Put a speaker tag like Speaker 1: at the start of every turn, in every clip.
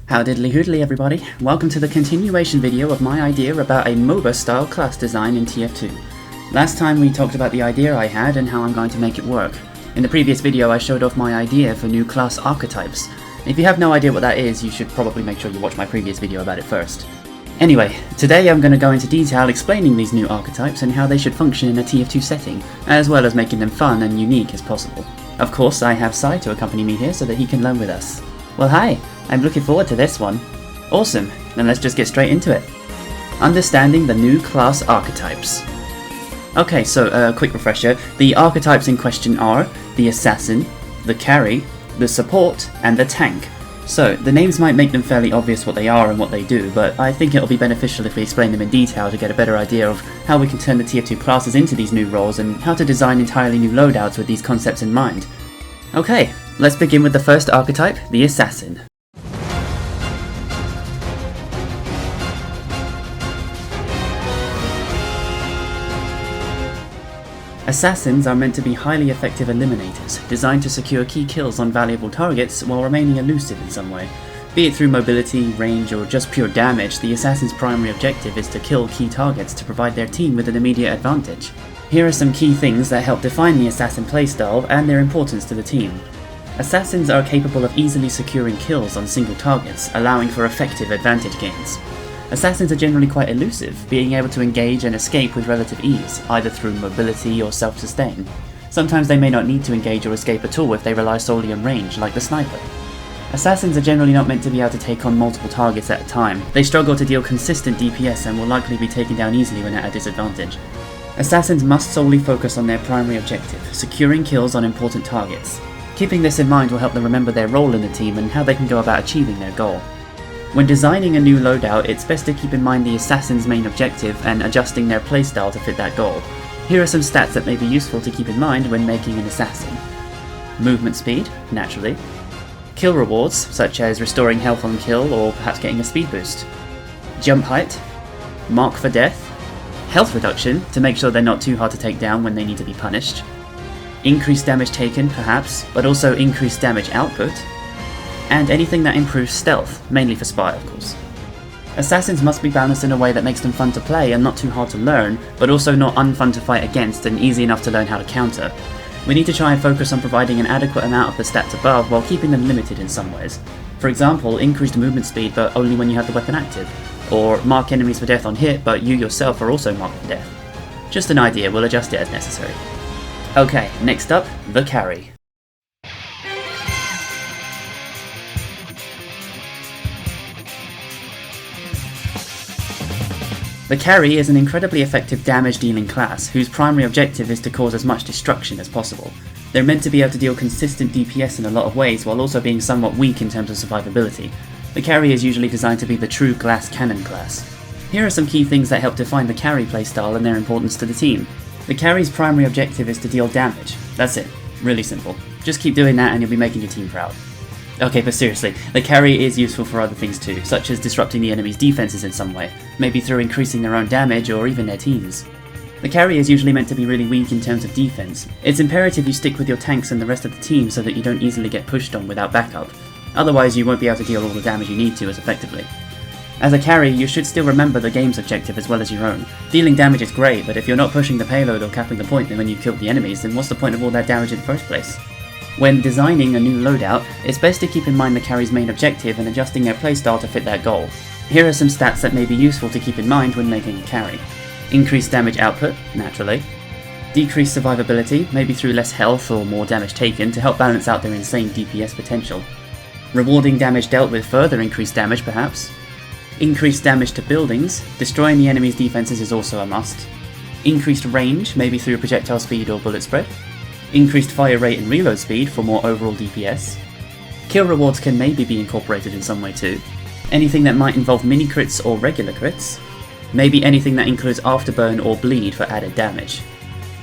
Speaker 1: How diddly hoodly everybody, welcome to the continuation video of my idea about a MOBA style class design in TF2. Last time we talked about the idea I had and how I'm going to make it work. In the previous video I showed off my idea for new class archetypes. If you have no idea what that is, you should probably make sure you watch my previous video about it first. Anyway, today I'm going to go into detail explaining these new archetypes and how they should function in a TF2 setting, as well as making them fun and unique as possible. Of course, I have Sai to accompany me here so that he can learn with us. Well hi, I'm looking forward to this one. Awesome, then let's just get straight into it. Understanding the new class archetypes. Okay, so a quick refresher. The archetypes in question are the Assassin, the Carry, the Support, and the Tank. So, the names might make them fairly obvious what they are and what they do, but I think it'll be beneficial if we explain them in detail to get a better idea of how we can turn the TF2 classes into these new roles and how to design entirely new loadouts with these concepts in mind. Okay, let's begin with the first archetype, the Assassin. Assassins are meant to be highly effective eliminators, designed to secure key kills on valuable targets while remaining elusive in some way. Be it through mobility, range, or just pure damage, the Assassin's primary objective is to kill key targets to provide their team with an immediate advantage. Here are some key things that help define the Assassin playstyle and their importance to the team. Assassins are capable of easily securing kills on single targets, allowing for effective advantage gains. Assassins are generally quite elusive, being able to engage and escape with relative ease, either through mobility or self-sustain. Sometimes they may not need to engage or escape at all if they rely solely on range, like the sniper. Assassins are generally not meant to be able to take on multiple targets at a time. They struggle to deal consistent DPS and will likely be taken down easily when at a disadvantage. Assassins must solely focus on their primary objective, securing kills on important targets. Keeping this in mind will help them remember their role in the team and how they can go about achieving their goal. When designing a new loadout, it's best to keep in mind the Assassin's main objective and adjusting their playstyle to fit that goal. Here are some stats that may be useful to keep in mind when making an Assassin. Movement speed, naturally. Kill rewards, such as restoring health on kill or perhaps getting a speed boost. Jump height. Mark for death. Health reduction, to make sure they're not too hard to take down when they need to be punished. Increased damage taken, perhaps, but also increased damage output. And anything that improves stealth, mainly for Spy of course. Assassins must be balanced in a way that makes them fun to play and not too hard to learn, but also not unfun to fight against and easy enough to learn how to counter. We need to try and focus on providing an adequate amount of the stats above while keeping them limited in some ways. For example, increased movement speed but only when you have the weapon active, or mark enemies for death on hit but you yourself are also marked for death. Just an idea, we'll adjust it as necessary. Okay, next up, the Carry. The Carry is an incredibly effective damage-dealing class, whose primary objective is to cause as much destruction as possible. They're meant to be able to deal consistent DPS in a lot of ways, while also being somewhat weak in terms of survivability. The Carry is usually designed to be the true glass cannon class. Here are some key things that help define the Carry playstyle and their importance to the team. The Carry's primary objective is to deal damage. That's it. Really simple. Just keep doing that and you'll be making your team proud. Okay, but seriously, the Carry is useful for other things too, such as disrupting the enemy's defenses in some way, maybe through increasing their own damage or even their team's. The Carry is usually meant to be really weak in terms of defense. It's imperative you stick with your tanks and the rest of the team so that you don't easily get pushed on without backup. Otherwise you won't be able to deal all the damage you need to as effectively. As a Carry, you should still remember the game's objective as well as your own. Dealing damage is great, but if you're not pushing the payload or capping the point when you've killed the enemies, then what's the point of all that damage in the first place? When designing a new loadout, it's best to keep in mind the Carry's main objective and adjusting their playstyle to fit that goal. Here are some stats that may be useful to keep in mind when making a Carry. Increased damage output, naturally. Decreased survivability, maybe through less health or more damage taken to help balance out their insane DPS potential. Rewarding damage dealt with further increased damage perhaps. Increased damage to buildings, destroying the enemy's defenses is also a must. Increased range, maybe through projectile speed or bullet spread. Increased fire rate and reload speed for more overall DPS. Kill rewards can maybe be incorporated in some way too. Anything that might involve mini crits or regular crits. Maybe anything that includes afterburn or bleed for added damage.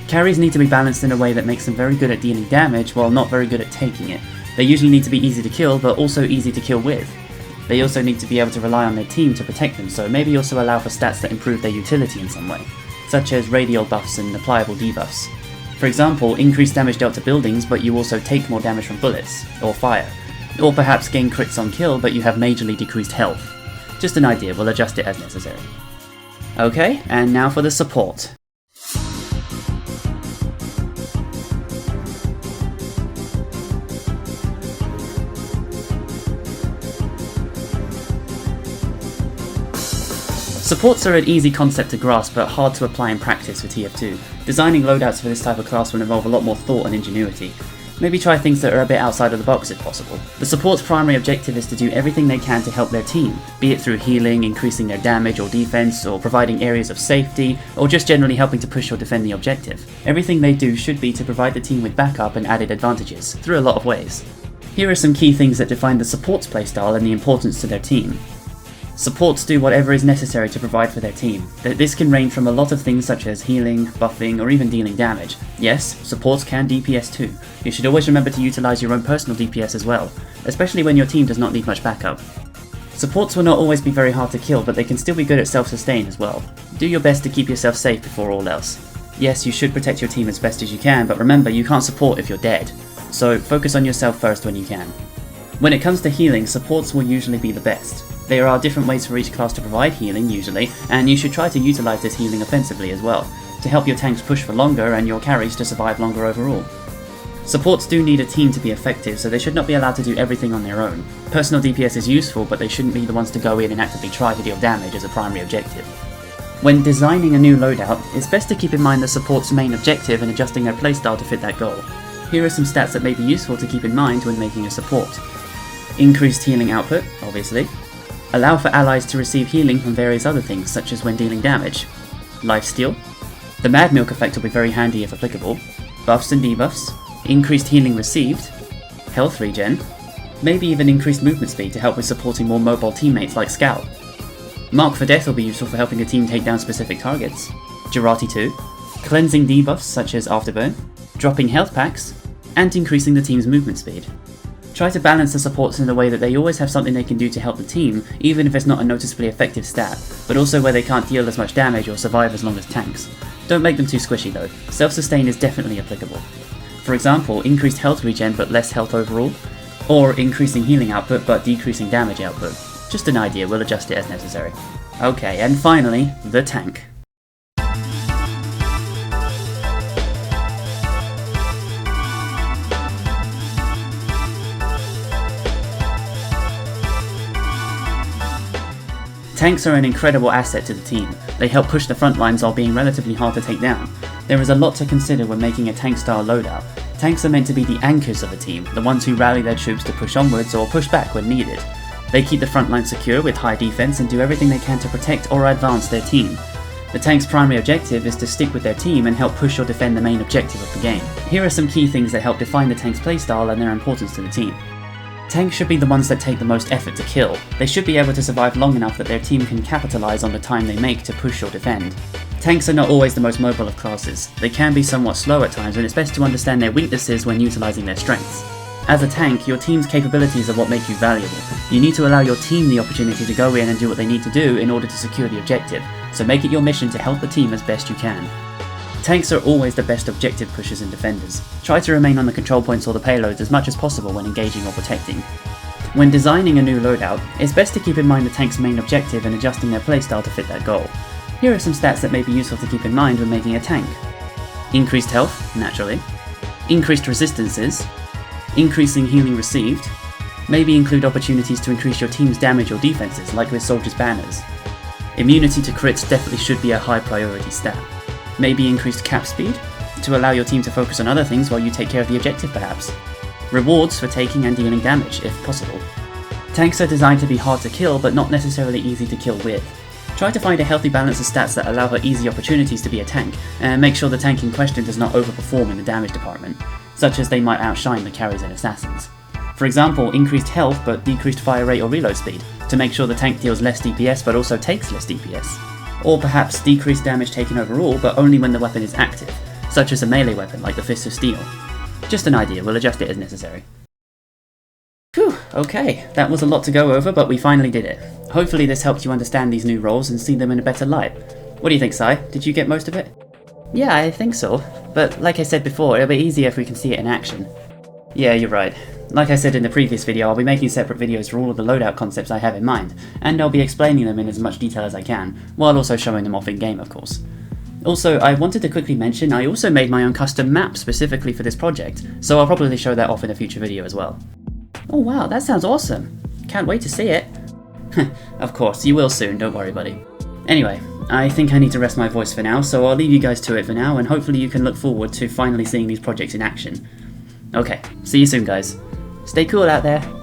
Speaker 1: Carries need to be balanced in a way that makes them very good at dealing damage while not very good at taking it. They usually need to be easy to kill but also easy to kill with. They also need to be able to rely on their team to protect them, so maybe also allow for stats that improve their utility in some way, such as radial buffs and applicable debuffs. For example, increased damage dealt to buildings, but you also take more damage from bullets, or fire. Or perhaps gain crits on kill but you have majorly decreased health. Just an idea, we'll adjust it as necessary. Okay, and now for the support. Supports are an easy concept to grasp but hard to apply in practice for TF2. Designing loadouts for this type of class will involve a lot more thought and ingenuity. Maybe try things that are a bit outside of the box if possible. The support's primary objective is to do everything they can to help their team, be it through healing, increasing their damage or defense, or providing areas of safety, or just generally helping to push or defend the objective. Everything they do should be to provide the team with backup and added advantages, through a lot of ways. Here are some key things that define the support's playstyle and the importance to their team. Supports do whatever is necessary to provide for their team. This can range from a lot of things such as healing, buffing, or even dealing damage. Yes, supports can DPS too. You should always remember to utilize your own personal DPS as well, especially when your team does not need much backup. Supports will not always be very hard to kill, but they can still be good at self-sustain as well. Do your best to keep yourself safe before all else. Yes, you should protect your team as best as you can, but remember, you can't support if you're dead. So focus on yourself first when you can. When it comes to healing, supports will usually be the best. There are different ways for each class to provide healing usually, and you should try to utilize this healing offensively as well, to help your tanks push for longer and your carries to survive longer overall. Supports do need a team to be effective, so they should not be allowed to do everything on their own. Personal DPS is useful, but they shouldn't be the ones to go in and actively try to deal damage as a primary objective. When designing a new loadout, it's best to keep in mind the support's main objective and adjusting their playstyle to fit that goal. Here are some stats that may be useful to keep in mind when making a support. Increased healing output, obviously. Allow for allies to receive healing from various other things, such as when dealing damage. Lifesteal. The Mad Milk effect will be very handy if applicable. Buffs and debuffs. Increased healing received. Health regen. Maybe even increased movement speed to help with supporting more mobile teammates like Scout. Mark for Death will be useful for helping a team take down specific targets. Girati 2. Cleansing debuffs such as Afterburn. Dropping health packs. And increasing the team's movement speed. Try to balance the supports in a way that they always have something they can do to help the team, even if it's not a noticeably effective stat, but also where they can't deal as much damage or survive as long as tanks. Don't make them too squishy though. Self-sustain is definitely applicable. For example, increased health regen but less health overall, or increasing healing output but decreasing damage output. Just an idea, we'll adjust it as necessary. Okay, and finally, the tank. Tanks are an incredible asset to the team. They help push the front lines while being relatively hard to take down. There is a lot to consider when making a tank-style loadout. Tanks are meant to be the anchors of a team, the ones who rally their troops to push onwards or push back when needed. They keep the front line secure with high defense and do everything they can to protect or advance their team. The tank's primary objective is to stick with their team and help push or defend the main objective of the game. Here are some key things that help define the tank's playstyle and their importance to the team. Tanks should be the ones that take the most effort to kill. They should be able to survive long enough that their team can capitalize on the time they make to push or defend. Tanks are not always the most mobile of classes. They can be somewhat slow at times, and it's best to understand their weaknesses when utilizing their strengths. As a tank, your team's capabilities are what make you valuable. You need to allow your team the opportunity to go in and do what they need to do in order to secure the objective, so make it your mission to help the team as best you can. Tanks are always the best objective pushers and defenders. Try to remain on the control points or the payloads as much as possible when engaging or protecting. When designing a new loadout, it's best to keep in mind the tank's main objective and adjusting their playstyle to fit that goal. Here are some stats that may be useful to keep in mind when making a tank. Increased health, naturally. Increased resistances. Increasing healing received. Maybe include opportunities to increase your team's damage or defenses, like with soldiers' banners. Immunity to crits definitely should be a high priority stat. Maybe increased cap speed, to allow your team to focus on other things while you take care of the objective perhaps. Rewards for taking and dealing damage, if possible. Tanks are designed to be hard to kill, but not necessarily easy to kill with. Try to find a healthy balance of stats that allow for easy opportunities to be a tank, and make sure the tank in question does not overperform in the damage department, such as they might outshine the carries and assassins. For example, increased health but decreased fire rate or reload speed, to make sure the tank deals less DPS but also takes less DPS. Or perhaps decreased damage taken overall, but only when the weapon is active, such as a melee weapon like the Fist of Steel. Just an idea, we'll adjust it as necessary. Whew, okay, that was a lot to go over, but we finally did it. Hopefully this helped you understand these new roles and see them in a better light. What do you think, Sai? Did you get most of it? Yeah, I think so, but like I said before, it'll be easier if we can see it in action. Yeah, you're right. like I said in the previous video, I'll be making separate videos for all of the loadout concepts I have in mind, and I'll be explaining them in as much detail as I can, while also showing them off in game of course. Also, I wanted to quickly mention I also made my own custom map specifically for this project, so I'll probably show that off in a future video as well. Oh wow, that sounds awesome! Can't wait to see it! Of course, you will soon, don't worry buddy. Anyway, I think I need to rest my voice for now, so I'll leave you guys to it for now, and hopefully you can look forward to finally seeing these projects in action. Okay, see you soon guys. Stay cool out there.